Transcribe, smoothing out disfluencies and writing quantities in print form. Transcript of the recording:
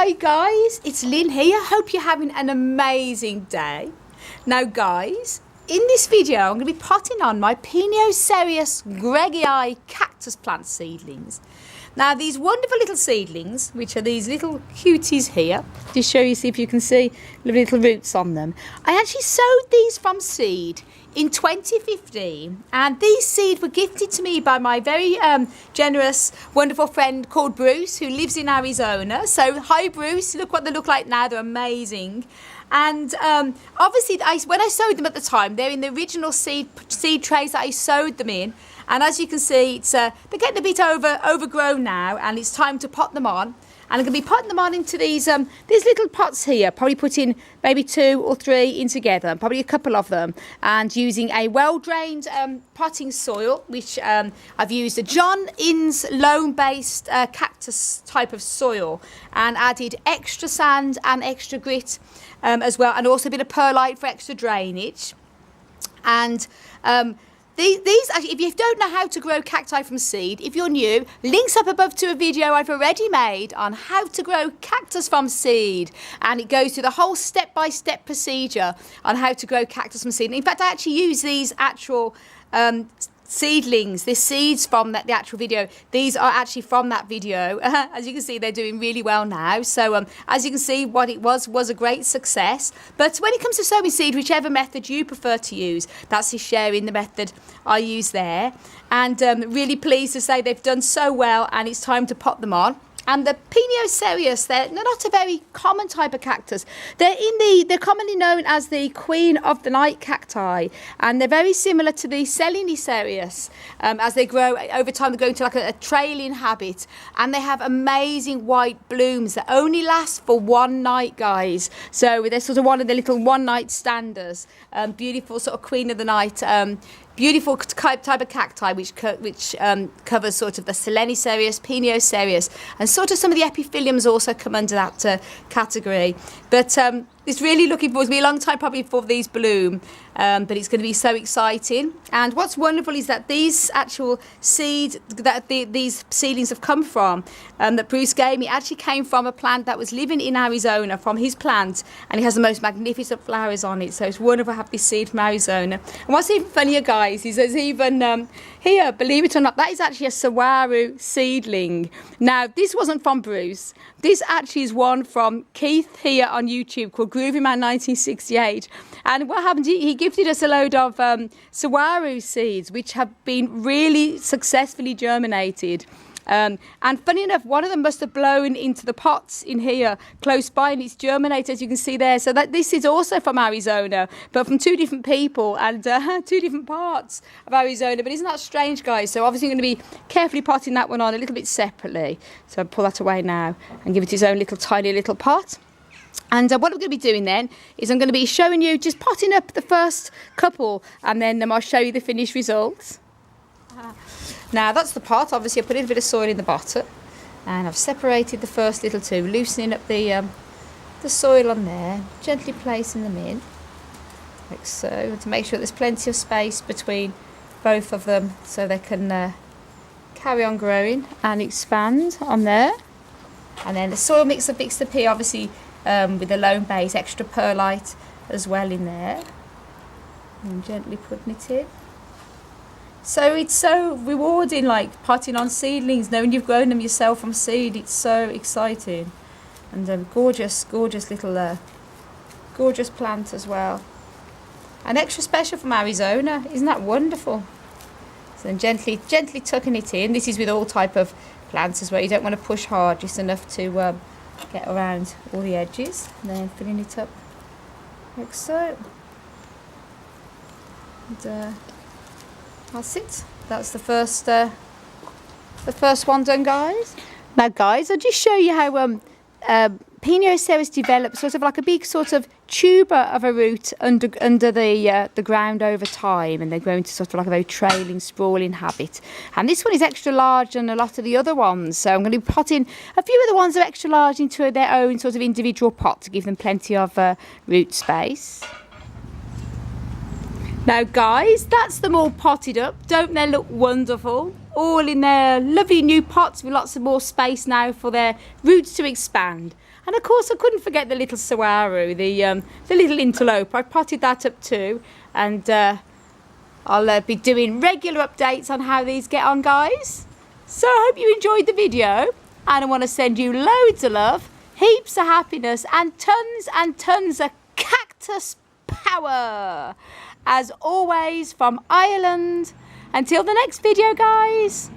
Hi guys, it's Lynn here. Hope you're having an amazing day. Now guys, in this video I'm going to be potting on my Peniocereus greggii cactus plant seedlings. Now these wonderful little seedlings, which are these little cuties here, just show you, see if you can see the little roots on them. I actually sowed these from seed in 2015, and these seeds were gifted to me by my very generous, wonderful friend called Bruce, who lives in Arizona. So hi Bruce, look what they look like now, they're amazing. And obviously when I sowed them at the time, they're in the original seed trays that I sowed them in. And as you can see, it's they're getting a bit overgrown now, and it's time to pot them on. And I'm going to be potting them on into these little pots here, probably putting maybe 2 or 3 in together, probably a couple of them, and using a well-drained potting soil, which I've used a John Innes loam-based cactus type of soil, and added extra sand and extra grit as well, and also a bit of perlite for extra drainage. And these actually, if you don't know how to grow cacti from seed, if you're new, links up above to a video I've already made on how to grow cactus from seed, and it goes through the whole step-by-step procedure on how to grow cactus from seed. And in fact, I actually use these actual seedlings, the seeds from the actual video. These are actually from that video. As you can see, they're doing really well now. So as you can see, what it was a great success. But when it comes to sowing seed, whichever method you prefer to use, that's just sharing the method I use there. And really pleased to say they've done so well, and it's time to pot them on. And the Peniocereus, they're not a very common type of cactus. They're commonly known as the queen of the night cacti, and they're very similar to the Peniocereus. As they grow over time, they go into like a trailing habit, and they have amazing white blooms that only last for one night, guys. So they're sort of one of the little one-night standers. Beautiful sort of queen of the night. Beautiful type of cacti, which covers sort of the Peniocereus, Peniocereus, and sort of some of the epiphyliums also come under that category. But it's really looking forward to be a long time probably before these bloom, but it's going to be so exciting. And what's wonderful is that these actual seeds that these seedlings have come from, that Bruce gave me, actually came from a plant that was living in Arizona, from his plant, and it has the most magnificent flowers on it. So it's wonderful to have this seed from Arizona. And what's even funnier, guys, is there's even here, believe it or not, that is actually a saguaro seedling. Now this wasn't from Bruce. This actually is one from Keith here on YouTube called Groovy Man 1968. And what happened, he gifted us a load of saguaro seeds, which have been really successfully germinated. And funny enough, one of them must have blown into the pots in here close by, and it's germinated, as you can see there. So that this is also from Arizona, but from 2 different people and 2 different parts of Arizona. But isn't that strange, guys? So obviously I'm going to be carefully potting that one on a little bit separately. So I'll pull that away now and give it its own little tiny little pot. And what I'm going to be doing then is I'm going to be showing you just potting up the first couple, and then I'll show you the finished results. Now that's the pot. Obviously I put in a bit of soil in the bottom, and I've separated the first little 2, loosening up the soil on there, gently placing them in like so, to make sure there's plenty of space between both of them so they can carry on growing and expand on there. And then the soil mixed up here, obviously with the loam base, extra perlite as well in there, and gently putting it in. So it's so rewarding, like potting on seedlings, knowing you've grown them yourself from seed. It's so exciting, and gorgeous little gorgeous plant as well, and extra special from Arizona. Isn't that wonderful? So then gently tucking it in. This is with all type of plants as well. You don't want to push hard, just enough to get around all the edges, and then filling it up like so. And that's it. That's the first one done, guys. Now, guys, I'll just show you how Peniocereus develops sort of like a big sort of tuber of a root under the ground over time, and they grow into sort of like a very trailing, sprawling habit. And this one is extra large than a lot of the other ones, so I'm going to be potting a few of the ones that are extra large into their own sort of individual pot to give them plenty of root space. Now guys, that's them all potted up. Don't they look wonderful? All in their lovely new pots with lots of more space now for their roots to expand. And of course I couldn't forget the little saguaro, the little interloper. I potted that up too, and I'll be doing regular updates on how these get on, guys. So I hope you enjoyed the video, and I want to send you loads of love, heaps of happiness and tons of cactus power. As always, from Ireland. Until the next video, guys.